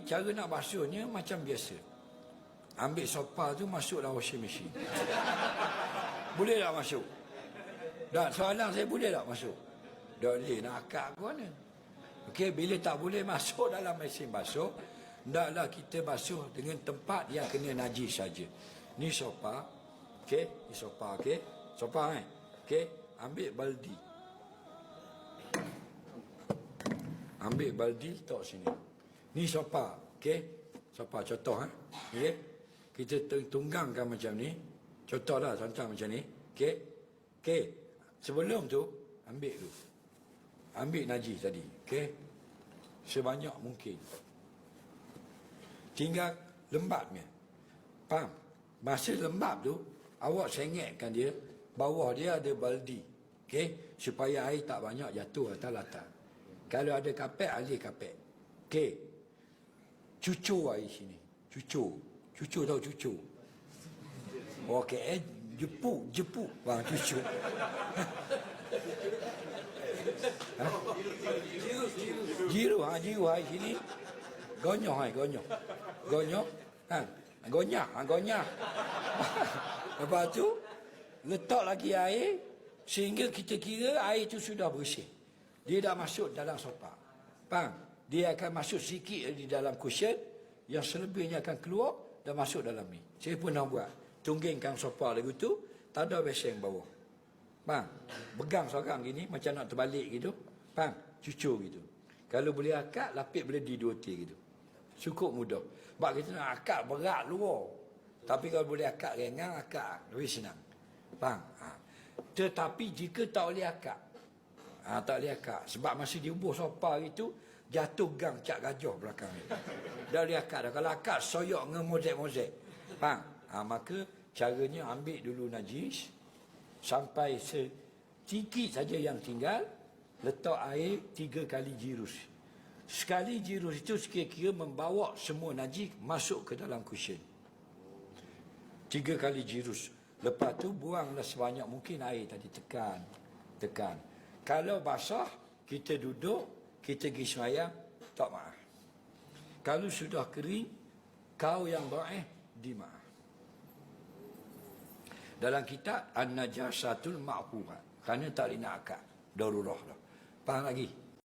cara nak basuhnya macam biasa. Ambil sopa tu masuk dalam washing machine. Boleh tak masuk? Dan soalan saya, boleh tak masuk? Tak boleh, nak akak ke mana? Okey, bila tak boleh masuk dalam mesin basuh, hendaklah kita basuh dengan tempat yang kena najis saja. Ni sopa. Okey, ni sopa, okey. Sopa okey, ambil baldi. Ambil baldi, letak sini. Ni sopa, okey. Sopa contoh okey. Kita tunggangkan macam ni. Contohlah contoh macam ni. Okey. Okey. Sebelum tu ambil tu. Ambil najis tadi, okey. Sebanyak mungkin. Tinggal lembabnya. Faham? Masa lembab tu, awak sengitkan dia, bawah dia ada baldi. Okey, supaya air tak banyak jatuh atas latar. Kalau ada kapet, alih kapet. Okey. Cucur air sini. Cucur. Cucur tahu cucur? Okey, jepuk. Bang, cucur. Jiru air sini. Gonyoh. Gonyah. Lepas tu letak lagi air sehingga kita kira air itu sudah bersih. Dia dah masuk dalam sopa. Faham? Dia akan masuk sikit di dalam cushion, yang selebihnya akan keluar dan masuk dalam ni. Saya pernah buat. Tunggingkan sopa lagu tu, tak ada beseng bawah. Faham? Pegang seorang gini macam nak terbalik gitu. Faham? Cucur gitu. Kalau boleh akak, lapik beledi 2 tir gitu. Cukup mudah. Sebab kita nak akak berat luar. Tapi kalau boleh akak ringan, akak lebih senang. Faham? Tetapi jika tak boleh akak, tak boleh akak. Sebab masa diubuh sopa itu, jatuh gang cak gajah belakang ni. Dah boleh akak dah. Kalau akak soyok dengan mozek-mozek. Faham? Maka caranya ambil dulu najis. Sampai sedikit saja yang tinggal. Letak air 3 kali jirus. Sekali jirus itu kira-kira membawa semua najis masuk ke dalam cushion. 3 kali jirus. Lepas tu buanglah sebanyak mungkin air tadi. Tekan. Kalau basah, kita duduk, kita pergi sembahyang, tak maaf. Kalau sudah kering, kau yang dhaif, dimaaf. Dalam kitab An-Najasatul Ma'furat. Kerana tak boleh nak akad. Darurah dah. Faham lagi?